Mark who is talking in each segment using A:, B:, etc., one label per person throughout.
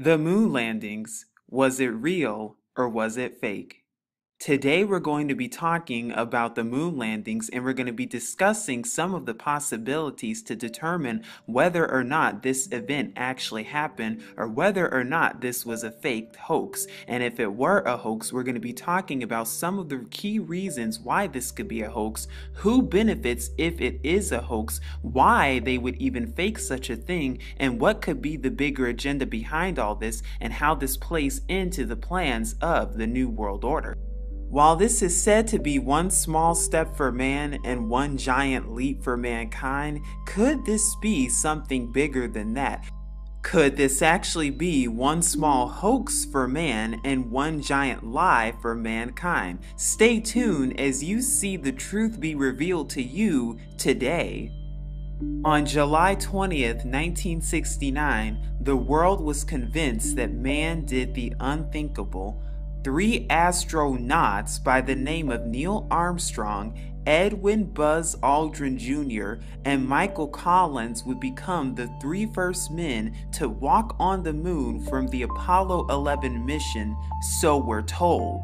A: The moon landings, was it real or was it fake? Today we're going to be talking about the moon landings and we're going to be discussing some of the possibilities to determine whether or not this event actually happened or whether or not this was a faked hoax. And if it were a hoax, we're going to be talking about some of the key reasons why this could be a hoax, who benefits if it is a hoax, why they would even fake such a thing, and what could be the bigger agenda behind all this and how this plays into the plans of the New World Order. While this is said to be one small step for man and one giant leap for mankind, could this be something bigger than that? Could this actually be one small hoax for man and one giant lie for mankind? Stay tuned as you see the truth be revealed to you today. On July 20th, 1969, the world was convinced that man did the unthinkable. Three astronauts by the name of Neil Armstrong, Edwin Buzz Aldrin Jr., and Michael Collins would become the three first men to walk on the moon from the Apollo 11 mission, so we're told.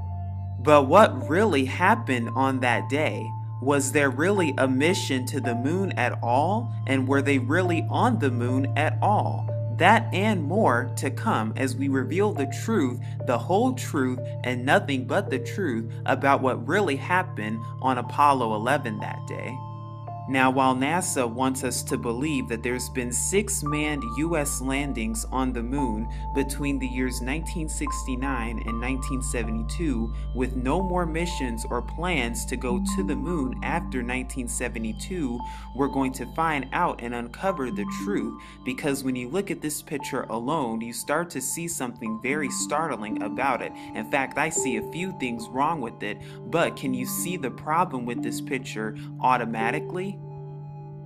A: But what really happened on that day? Was there really a mission to the moon at all? And were they really on the moon at all? That and more to come as we reveal the truth, the whole truth, and nothing but the truth about what really happened on Apollo 11 that day. Now, while NASA wants us to believe that there's been 6 manned US landings on the moon between the years 1969 and 1972, with no more missions or plans to go to the moon after 1972, we're going to find out and uncover the truth, because when you look at this picture alone, you start to see something very startling about it. In fact, I see a few things wrong with it, but can you see the problem with this picture automatically?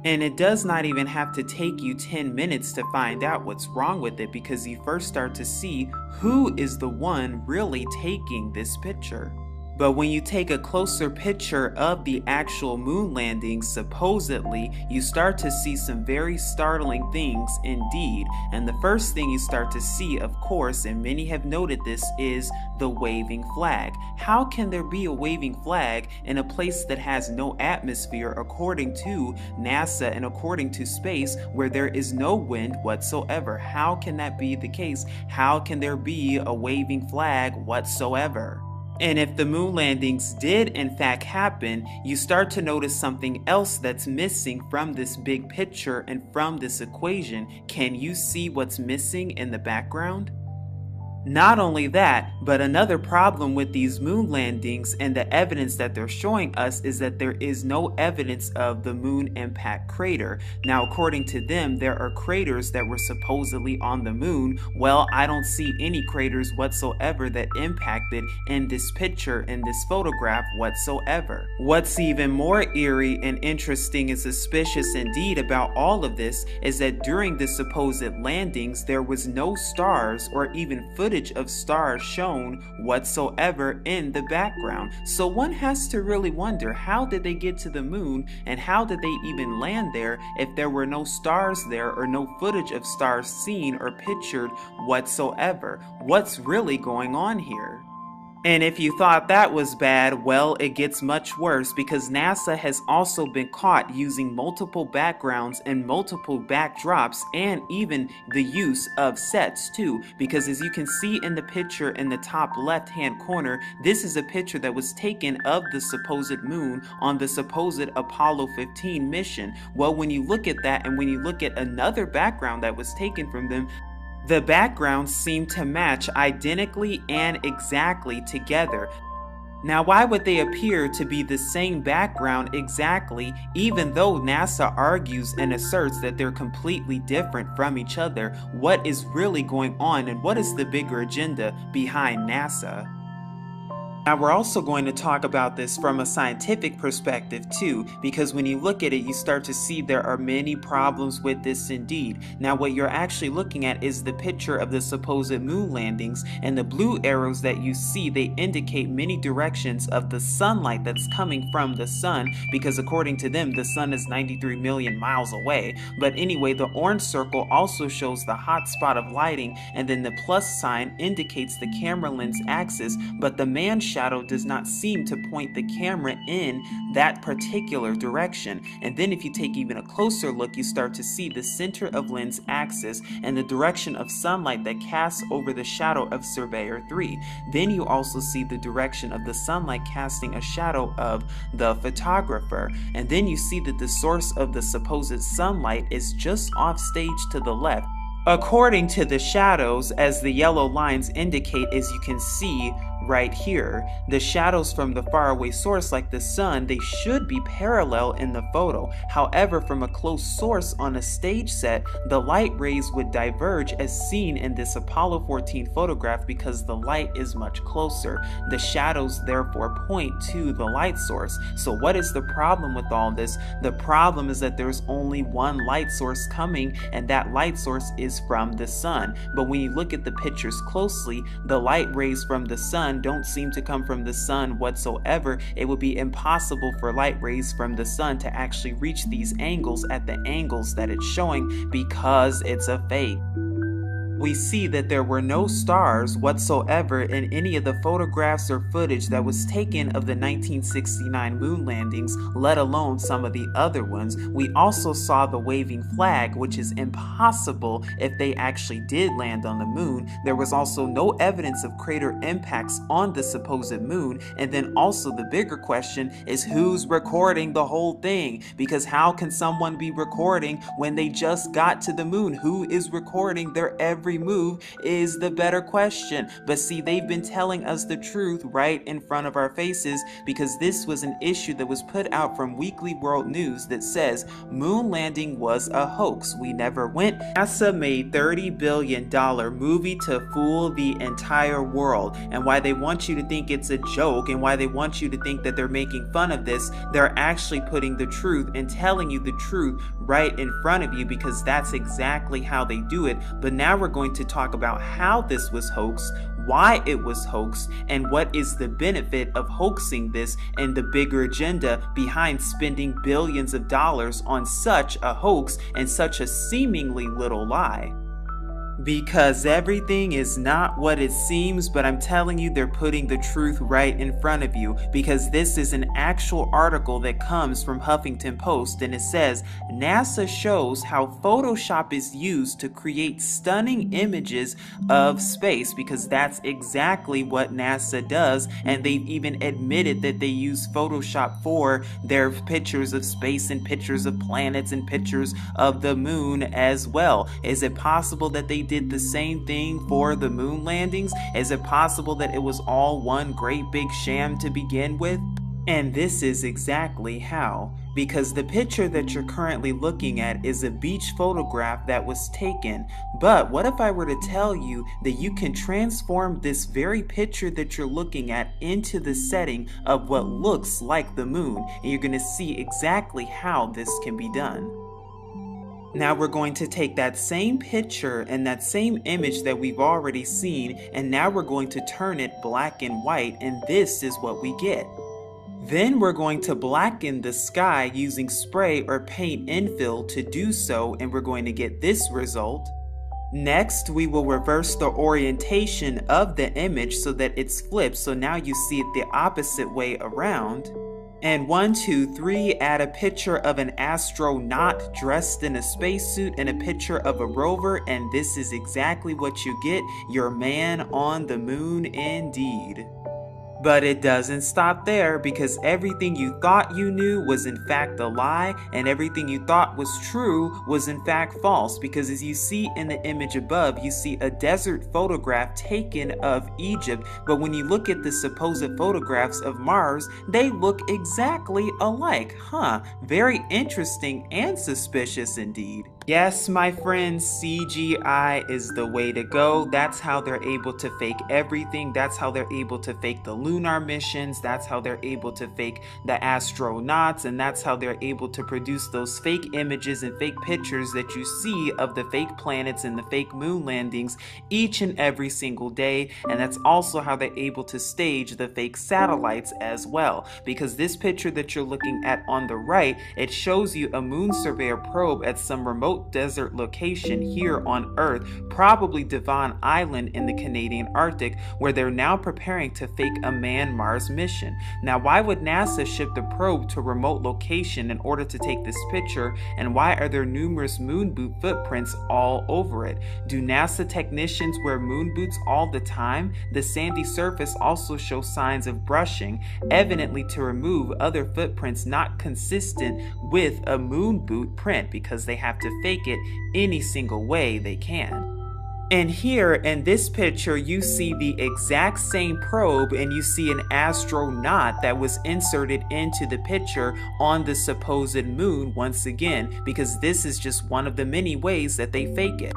A: And it does not even have to take you 10 minutes to find out what's wrong with it, because you first start to see who is the one really taking this picture. But when you take a closer picture of the actual moon landing, supposedly, you start to see some very startling things indeed. And the first thing you start to see, of course, and many have noted this, is the waving flag. How can there be a waving flag in a place that has no atmosphere, according to NASA and according to space, where there is no wind whatsoever? How can that be the case? How can there be a waving flag whatsoever? And if the moon landings did in fact happen, you start to notice something else that's missing from this big picture and from this equation. Can you see what's missing in the background? Not only that, but another problem with these moon landings and the evidence that they're showing us is that there is no evidence of the moon impact crater. Now, according to them, there are craters that were supposedly on the moon. Well, I don't see any craters whatsoever that impacted in this picture, in this photograph whatsoever. What's even more eerie and interesting and suspicious indeed about all of this is that during the supposed landings, there was no stars or even footage of stars shown whatsoever in the background. So one has to really wonder, how did they get to the moon and how did they even land there if there were no stars there or no footage of stars seen or pictured whatsoever? What's really going on here? And if you thought that was bad, well, it gets much worse, because NASA has also been caught using multiple backgrounds and multiple backdrops and even the use of sets too, because as you can see in the picture in the top left hand corner, this is a picture that was taken of the supposed moon on the supposed Apollo 15 mission. Well, when you look at that and when you look at another background that was taken from them, the backgrounds seem to match identically and exactly together. Now, why would they appear to be the same background exactly, even though NASA argues and asserts that they're completely different from each other? What is really going on, and what is the bigger agenda behind NASA? Now we're also going to talk about this from a scientific perspective too, because when you look at it, you start to see there are many problems with this indeed. Now what you're actually looking at is the picture of the supposed moon landings, and the blue arrows that you see, they indicate many directions of the sunlight that's coming from the sun, because according to them, the sun is 93 million miles away. But anyway, the orange circle also shows the hot spot of lighting, and then the plus sign indicates the camera lens axis, but the man shadow does not seem to point the camera in that particular direction. And then if you take even a closer look, you start to see the center of lens axis and the direction of sunlight that casts over the shadow of Surveyor 3. Then you also see the direction of the sunlight casting a shadow of the photographer. And then you see that the source of the supposed sunlight is just off stage to the left. According to the shadows, as the yellow lines indicate, as you can see right here, the shadows from the faraway source like the sun, they should be parallel in the photo. However, from a close source on a stage set, the light rays would diverge as seen in this Apollo 14 photograph because the light is much closer. The shadows therefore point to the light source. So what is the problem with all this? The problem is that there's only one light source coming, and that light source is from the sun. But when you look at the pictures closely, the light rays from the sun don't seem to come from the sun whatsoever. It would be impossible for light rays from the sun to actually reach these angles at the angles that it's showing because it's a fake. We see that there were no stars whatsoever in any of the photographs or footage that was taken of the 1969 moon landings, let alone some of the other ones. We also saw the waving flag, which is impossible if they actually did land on the moon. There was also no evidence of crater impacts on the supposed moon. And then also the bigger question is who's recording the whole thing? Because how can someone be recording when they just got to the moon? Who is recording their every move is the better question. But see, they've been telling us the truth right in front of our faces, because this was an issue that was put out from Weekly World News that says moon landing was a hoax. We never went. NASA made $30 billion movie to fool the entire world. And why they want you to think it's a joke and why they want you to think that they're making fun of this, they're actually putting the truth and telling you the truth right in front of you, because that's exactly how they do it. But now we're going to talk about how this was hoaxed, why it was hoaxed, and what is the benefit of hoaxing this and the bigger agenda behind spending billions of dollars on such a hoax and such a seemingly little lie. Because everything is not what it seems, but I'm telling you, they're putting the truth right in front of you, because this is an actual article that comes from Huffington Post, and it says NASA shows how Photoshop is used to create stunning images of space, because that's exactly what NASA does, and they've even admitted that they use Photoshop for their pictures of space and pictures of planets and pictures of the moon as well. Is it possible that they did the same thing for the moon landings? Is it possible that it was all one great big sham to begin with? And this is exactly how. Because the picture that you're currently looking at is a beach photograph that was taken. But what if I were to tell you that you can transform this very picture that you're looking at into the setting of what looks like the moon? And you're going to see exactly how this can be done. Now we're going to take that same picture and that same image that we've already seen, and now we're going to turn it black and white, and this is what we get. Then we're going to blacken the sky using spray or paint infill to do so, and we're going to get this result. Next, we will reverse the orientation of the image so that it's flipped, so now you see it the opposite way around. And 1, 2, 3, add a picture of an astronaut dressed in a spacesuit and a picture of a rover, and this is exactly what you get, your man on the moon indeed. But it doesn't stop there, because everything you thought you knew was in fact a lie, and everything you thought was true was in fact false, because as you see in the image above, you see a desert photograph taken of Egypt, but when you look at the supposed photographs of Mars, they look exactly alike. Very interesting and suspicious indeed. Yes, my friends, CGI is the way to go. That's how they're able to fake everything. That's how they're able to fake the lunar missions. That's how they're able to fake the astronauts. And that's how they're able to produce those fake images and fake pictures that you see of the fake planets and the fake moon landings each and every single day. And that's also how they're able to stage the fake satellites as well. Because this picture that you're looking at on the right, it shows you a moon surveyor probe at some remote desert location here on Earth, probably Devon Island in the Canadian Arctic, where they're now preparing to fake a manned Mars mission. Now, why would NASA ship the probe to a remote location in order to take this picture, and why are there numerous moon boot footprints all over it? Do NASA technicians wear moon boots all the time? The sandy surface also shows signs of brushing, evidently to remove other footprints not consistent with a moon boot print, because they have to fake it any single way they can. And here in this picture, you see the exact same probe, and you see an astronaut that was inserted into the picture on the supposed moon once again, because this is just one of the many ways that they fake it.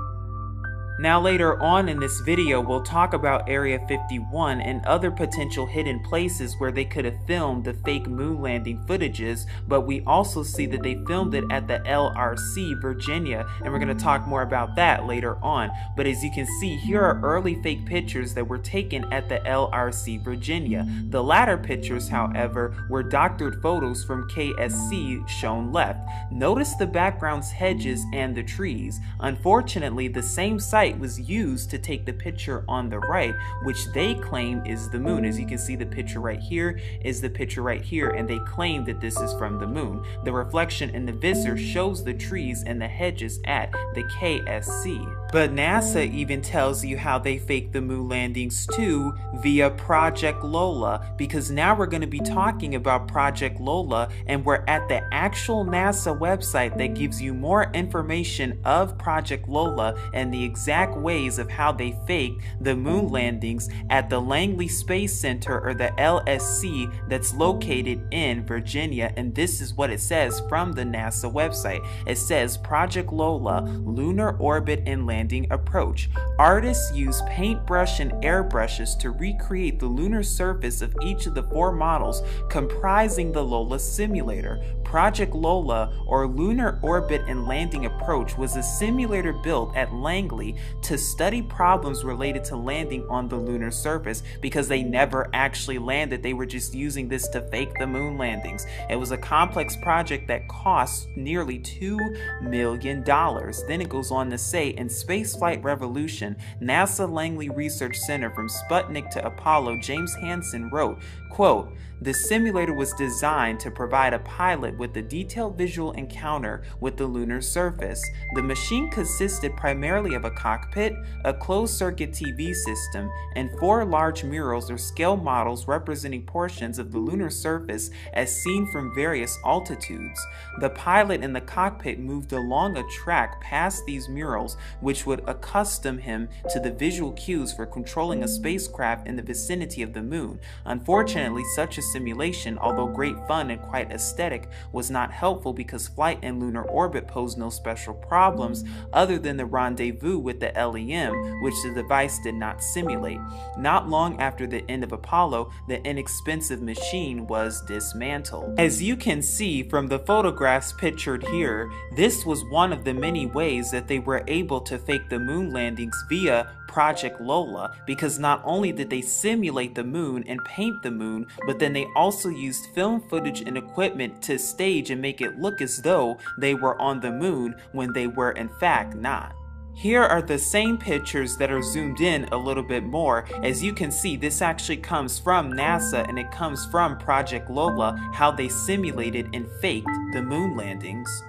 A: Now later on in this video, we'll talk about Area 51 and other potential hidden places where they could have filmed the fake moon landing footages, but we also see that they filmed it at the LRC Virginia, and we're going to talk more about that later on. But as you can see, here are early fake pictures that were taken at the LRC Virginia. The latter pictures, however, were doctored photos from KSC shown left. Notice the background's hedges and the trees. Unfortunately, the same site was used to take the picture on the right, which they claim is the moon. As you can see, the picture right here is the picture right here, and they claim that this is from the moon. The reflection in the visor shows the trees and the hedges at the KSC. But NASA even tells you how they fake the moon landings too via Project Lola, because now we're going to be talking about Project Lola, and we're at the actual NASA website that gives you more information of Project Lola and the exact ways of how they faked the moon landings at the Langley Space Center, or the LSC, that's located in Virginia. And this is what it says from the NASA website. It says, Project Lola, Lunar Orbit and Landing Approach. Artists use paintbrush and airbrushes to recreate the lunar surface of each of the 4 models comprising the Lola simulator. Project Lola, or Lunar Orbit and Landing Approach, was a simulator built at Langley to study problems related to landing on the lunar surface, because they never actually landed. They were just using this to fake the moon landings. It was a complex project that cost nearly $2 million. Then it goes on to say, in Spaceflight Revolution, NASA Langley Research Center from Sputnik to Apollo, James Hansen wrote, quote, "The simulator was designed to provide a pilot with a detailed visual encounter with the lunar surface. The machine consisted primarily of a cockpit, a closed-circuit TV system, and 4 large murals or scale models representing portions of the lunar surface as seen from various altitudes. The pilot in the cockpit moved along a track past these murals, which would accustom him to the visual cues for controlling a spacecraft in the vicinity of the moon. Unfortunately, such a simulation, although great fun and quite aesthetic, was not helpful because flight in lunar orbit posed no special problems other than the rendezvous with the LEM, which the device did not simulate. Not long after the end of Apollo, the inexpensive machine was dismantled." As you can see from the photographs pictured here, this was one of the many ways that they were able to fake the moon landings via Project Lola, because not only did they simulate the moon and paint the moon, but then they also used film footage and equipment to stage and make it look as though they were on the moon when they were in fact not. Here are the same pictures that are zoomed in a little bit more. As you can see, this actually comes from NASA, and it comes from Project Lola, how they simulated and faked the moon landings.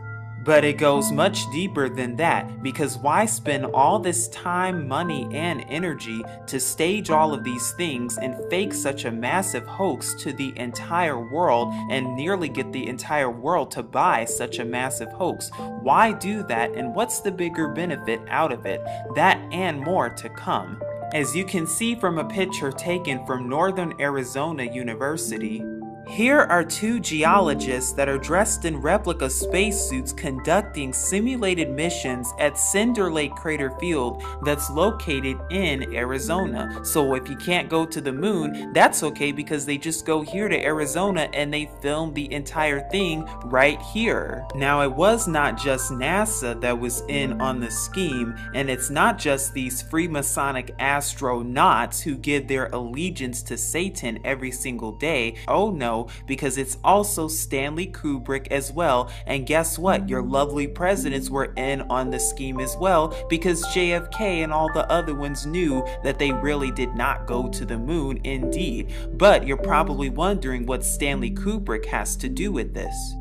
A: But it goes much deeper than that, because why spend all this time, money, and energy to stage all of these things and fake such a massive hoax to the entire world and nearly get the entire world to buy such a massive hoax? Why do that, and what's the bigger benefit out of it? That and more to come. As you can see from a picture taken from Northern Arizona University, Here are two geologists that are dressed in replica spacesuits conducting simulated missions at Cinder Lake Crater Field that's located in Arizona. So if you can't go to the moon, that's okay because they just go here to Arizona and they film the entire thing right here. Now it was not just NASA that was in on the scheme, and it's not just these Freemasonic astronauts who give their allegiance to Satan every single day. Oh no, because it's also Stanley Kubrick as well. And guess what? Your lovely presidents were in on the scheme as well, because JFK and all the other ones knew that they really did not go to the moon indeed. But you're probably wondering what Stanley Kubrick has to do with this.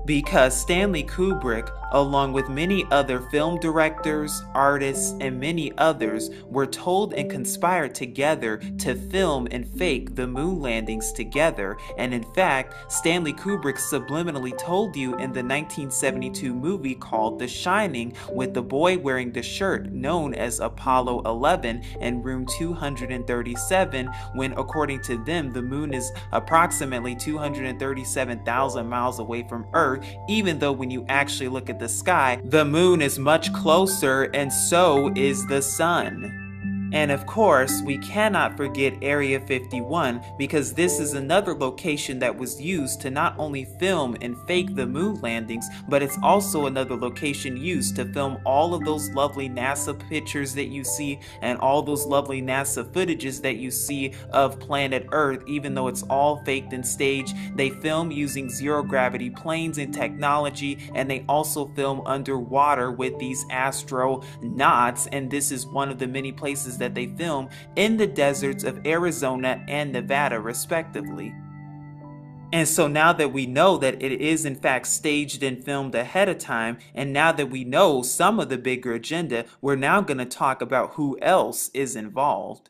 A: Because Stanley Kubrick, along with many other film directors, artists, and many others, were told and conspired together to film and fake the moon landings together. And in fact, Stanley Kubrick subliminally told you in the 1972 movie called The Shining, with the boy wearing the shirt known as Apollo 11 in room 237, when according to them, the moon is approximately 237,000 miles away from Earth, even though when you actually look at the sky, the moon is much closer, and so is the sun. And of course, we cannot forget Area 51, because this is another location that was used to not only film and fake the moon landings, but it's also another location used to film all of those lovely NASA pictures that you see and all those lovely NASA footages that you see of planet Earth. Even though it's all faked and staged, they film using zero-gravity planes and technology, and they also film underwater with these astronauts, and this is one of the many places that they film in the deserts of Arizona and Nevada respectively. And so now that we know that it is in fact staged and filmed ahead of time, and now that we know some of the bigger agenda, we're now going to talk about who else is involved.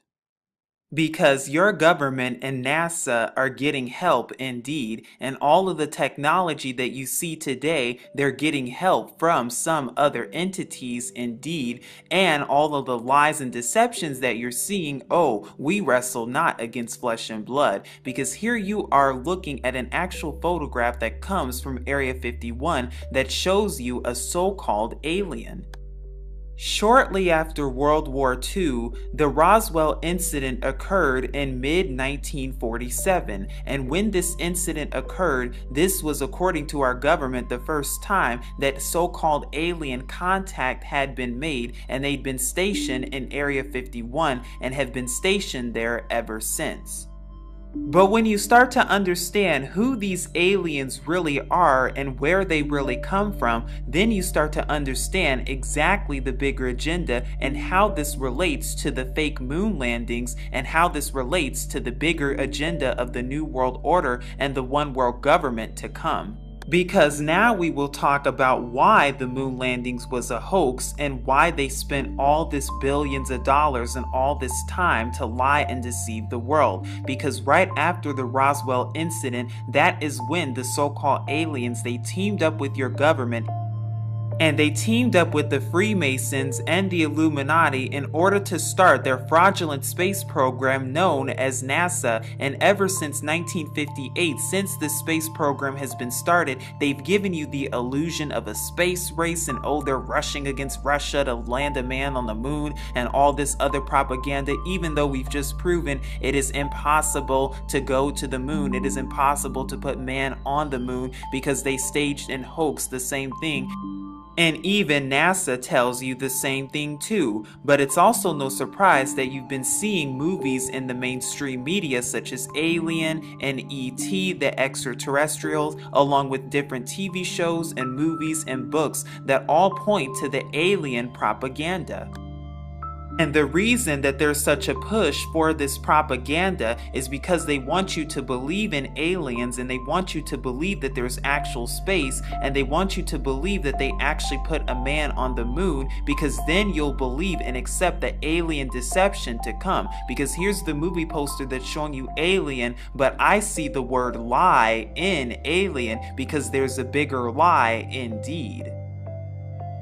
A: Because your government and NASA are getting help indeed, and all of the technology that you see today, they're getting help from some other entities indeed, and all of the lies and deceptions that you're seeing, oh, we wrestle not against flesh and blood, because here you are looking at an actual photograph that comes from Area 51 that shows you a so-called alien. Shortly after World War II, the Roswell incident occurred in mid-1947, and when this incident occurred, this was, according to our government, the first time that so-called alien contact had been made, and they'd been stationed in Area 51 and have been stationed there ever since. But when you start to understand who these aliens really are and where they really come from, then you start to understand exactly the bigger agenda and how this relates to the fake moon landings and how this relates to the bigger agenda of the New World Order and the One World Government to come. Because now we will talk about why the moon landings was a hoax and why they spent all this billions of dollars and all this time to lie and deceive the world. Because right after the Roswell incident, that is when the so-called aliens, they teamed up with your government, and they teamed up with the Freemasons and the Illuminati in order to start their fraudulent space program known as NASA. And ever since 1958, since this space program has been started, they've given you the illusion of a space race, and oh, they're rushing against Russia to land a man on the moon and all this other propaganda, even though we've just proven it is impossible to go to the moon. It is impossible to put man on the moon because they staged and hoaxed the same thing. And even NASA tells you the same thing too. But it's also no surprise that you've been seeing movies in the mainstream media such as Alien and E.T. the Extraterrestrials, along with different TV shows and movies and books that all point to the alien propaganda. And the reason that there's such a push for this propaganda is because they want you to believe in aliens, and they want you to believe that there's actual space, and they want you to believe that they actually put a man on the moon, because then you'll believe and accept the alien deception to come. Because here's the movie poster that's showing you alien, but I see the word lie in alien because there's a bigger lie indeed.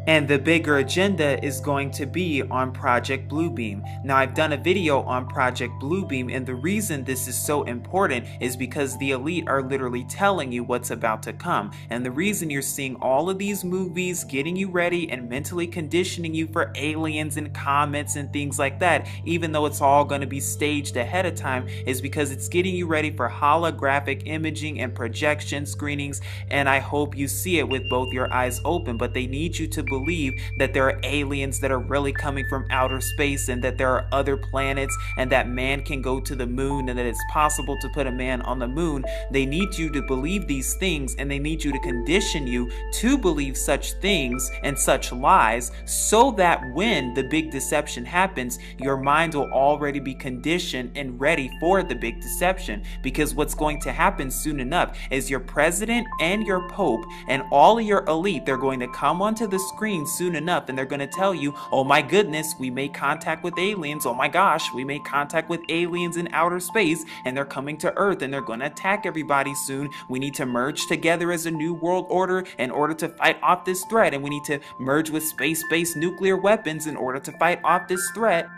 A: And the bigger agenda is going to be on Project Bluebeam. Now, I've done a video on Project Bluebeam, and the reason this is so important is because the elite are literally telling you what's about to come. And the reason you're seeing all of these movies getting you ready and mentally conditioning you for aliens and comets and things like that, even though it's all going to be staged ahead of time, is because it's getting you ready for holographic imaging and projection screenings. And I hope you see it with both your eyes open, but they need you to believe that there are aliens that are really coming from outer space, and that there are other planets, and that man can go to the moon, and that it's possible to put a man on the moon. They need you to believe these things, and they need you to condition you to believe such things and such lies, so that when the big deception happens, your mind will already be conditioned and ready for the big deception. Because what's going to happen soon enough is your president and your pope and all of your elite, they're going to come onto the screen soon enough, and they're going to tell you, oh my goodness, we made contact with aliens. Oh my gosh, we made contact with aliens in outer space, and they're coming to Earth, and they're going to attack everybody soon. We need to merge together as a new world order in order to fight off this threat, and we need to merge with space-based nuclear weapons in order to fight off this threat.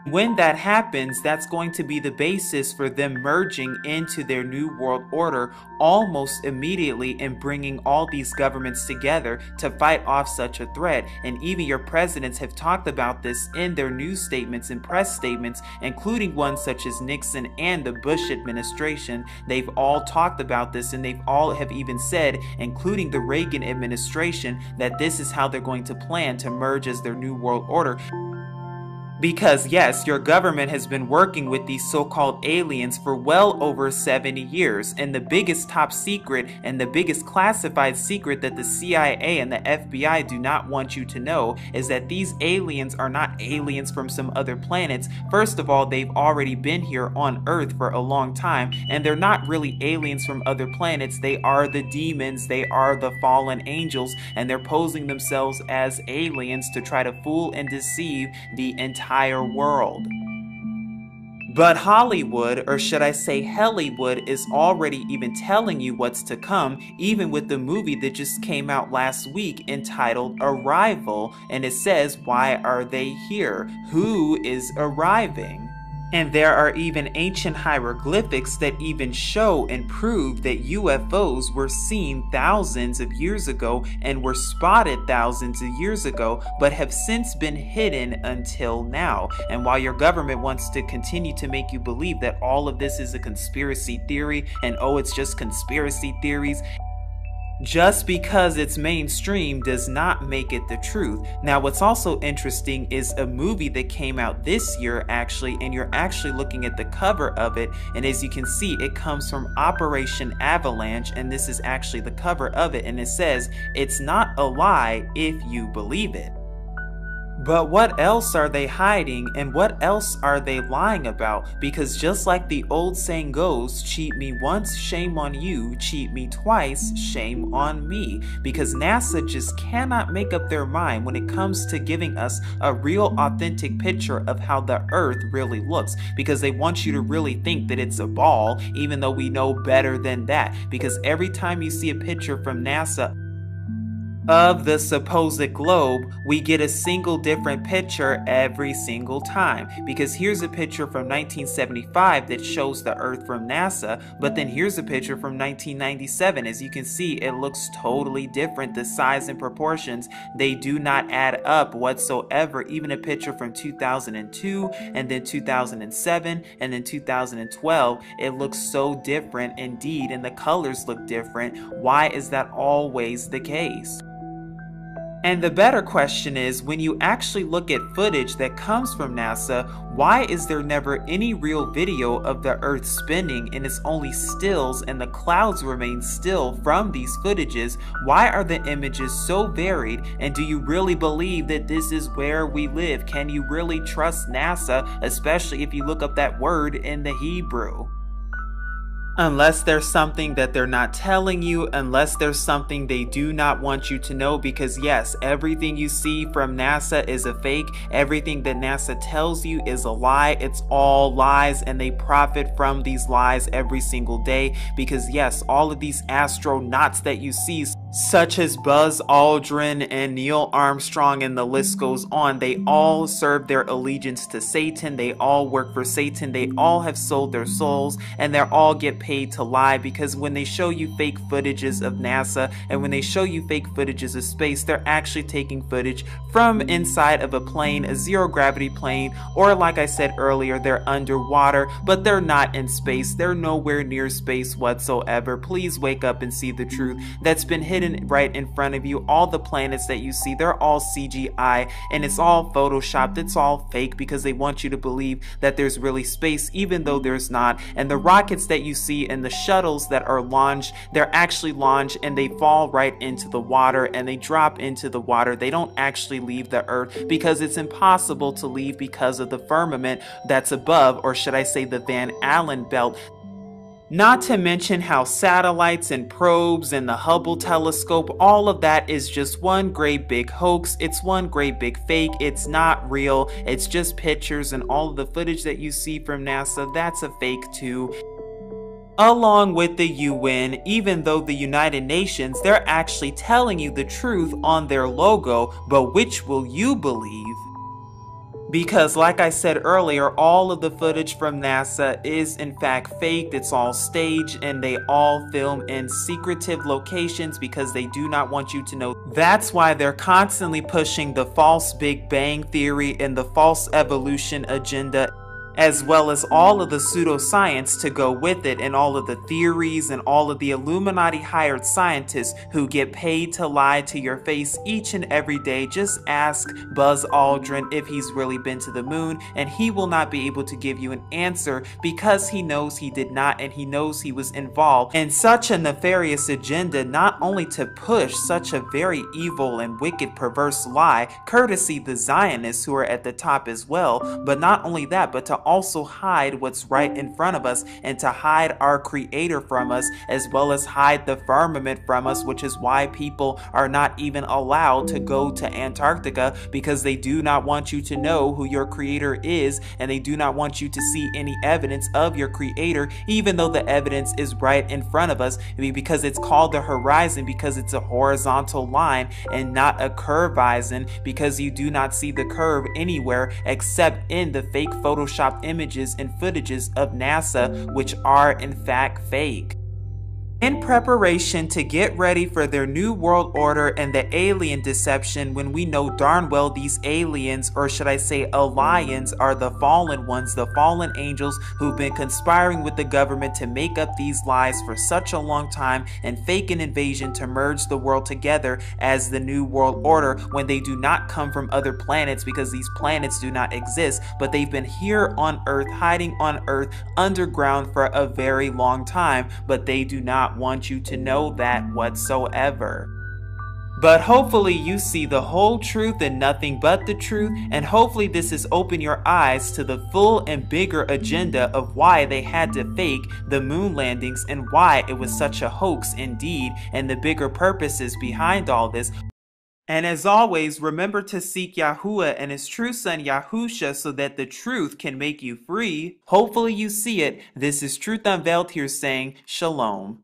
A: When that happens, that's going to be the basis for them merging into their new world order almost immediately, and bringing all these governments together to fight off such a threat. And even your presidents have talked about this in their news statements and press statements, including ones such as Nixon and the Bush administration. They've all talked about this, and they've all have even said, including the Reagan administration, that this is how they're going to plan to merge as their new world order. Because yes, your government has been working with these so-called aliens for well over 70 years, and the biggest top secret and the biggest classified secret that the CIA and the FBI do not want you to know is that these aliens are not aliens from some other planets. First of all, they've already been here on Earth for a long time, and they're not really aliens from other planets. They are the demons, they are the fallen angels, and they're posing themselves as aliens to try to fool and deceive the entire world. But Hollywood, or should I say Hellywood, is already even telling you what's to come, even with the movie that just came out last week entitled Arrival, and it says, why are they here? Who is arriving? And there are even ancient hieroglyphics that even show and prove that UFOs were seen thousands of years ago and were spotted thousands of years ago, but have since been hidden until now. And while your government wants to continue to make you believe that all of this is a conspiracy theory, and oh, it's just conspiracy theories, just because it's mainstream does not make it the truth. Now, what's also interesting is a movie that came out this year actually, and you're actually looking at the cover of it, and as you can see, it comes from Operation Avalanche, and this is actually the cover of it, and it says, "It's not a lie if you believe it." But what else are they hiding, and what else are they lying about? Because just like the old saying goes, cheat me once, shame on you, cheat me twice, shame on me. Because NASA just cannot make up their mind when it comes to giving us a real authentic picture of how the Earth really looks. Because they want you to really think that it's a ball, even though we know better than that. Because every time you see a picture from NASA of the supposed globe, we get a single different picture every single time. Because here's a picture from 1975 that shows the Earth from NASA, but then here's a picture from 1997. As you can see, it looks totally different. The size and proportions, they do not add up whatsoever. Even a picture from 2002, and then 2007, and then 2012, it looks so different indeed, and the colors look different. Why is that always the case? And the better question is, when you actually look at footage that comes from NASA, why is there never any real video of the Earth spinning, and it's only stills and the clouds remain still from these footages? Why are the images so varied, and do you really believe that this is where we live? Can you really trust NASA, especially if you look up that word in the Hebrew? Unless there's something that they're not telling you, unless there's something they do not want you to know, because yes, everything you see from NASA is a fake. Everything that NASA tells you is a lie. It's all lies, and they profit from these lies every single day. Because yes, all of these astronauts that you see such as Buzz Aldrin and Neil Armstrong, and the list goes on. They all serve their allegiance to Satan. They all work for Satan. They all have sold their souls, and they all get paid to lie, because when they show you fake footages of NASA and when they show you fake footages of space, they're actually taking footage from inside of a plane, a zero gravity plane, or like I said earlier, they're underwater, but they're not in space. They're nowhere near space whatsoever. Please wake up and see the truth that's been hidden right in front of you. All the planets that you see, they're all CGI, and it's all photoshopped. It's all fake because they want you to believe that there's really space, even though there's not. And the rockets that you see and the shuttles that are launched, they're actually launched and they fall right into the water, and they drop into the water. They don't actually leave the earth because it's impossible to leave because of the firmament that's above, or should I say the Van Allen belt. Not to mention how satellites and probes and the Hubble telescope, all of that is just one great big hoax. It's one great big fake. It's not real. It's just pictures, and all of the footage that you see from NASA, that's a fake too. Along with the UN, even though the United Nations, they're actually telling you the truth on their logo, but which will you believe? Because like I said earlier, all of the footage from NASA is in fact faked. It's all staged, and they all film in secretive locations because they do not want you to know. That's why they're constantly pushing the false Big Bang theory and the false evolution agenda, as well as all of the pseudoscience to go with it, and all of the theories and all of the Illuminati hired scientists who get paid to lie to your face each and every day. Just ask Buzz Aldrin if he's really been to the moon, and he will not be able to give you an answer because he knows he did not, and he knows he was involved in such a nefarious agenda, not only to push such a very evil and wicked perverse lie, courtesy the Zionists who are at the top as well, but not only that, but to also hide what's right in front of us, and to hide our creator from us, as well as hide the firmament from us, which is why people are not even allowed to go to Antarctica, because they do not want you to know who your creator is, and they do not want you to see any evidence of your creator, even though the evidence is right in front of us. I mean, because it's called the horizon, because it's a horizontal line and not a curvizon, because you do not see the curve anywhere except in the fake Photoshop images and footages of NASA, which are in fact fake. In preparation to get ready for their new world order and the alien deception, when we know darn well these aliens, or should I say aliens, are the fallen ones, the fallen angels who've been conspiring with the government to make up these lies for such a long time and fake an invasion to merge the world together as the new world order, when they do not come from other planets, because these planets do not exist, but they've been here on Earth, hiding on Earth underground for a very long time, but they do not want you to know that whatsoever. But hopefully you see the whole truth and nothing but the truth, and hopefully this has opened your eyes to the full and bigger agenda of why they had to fake the moon landings and why it was such a hoax indeed, and the bigger purposes behind all this. And as always, remember to seek Yahuwah and his true son Yahusha, so that the truth can make you free. Hopefully you see it. This is Truth Unveiled here saying Shalom.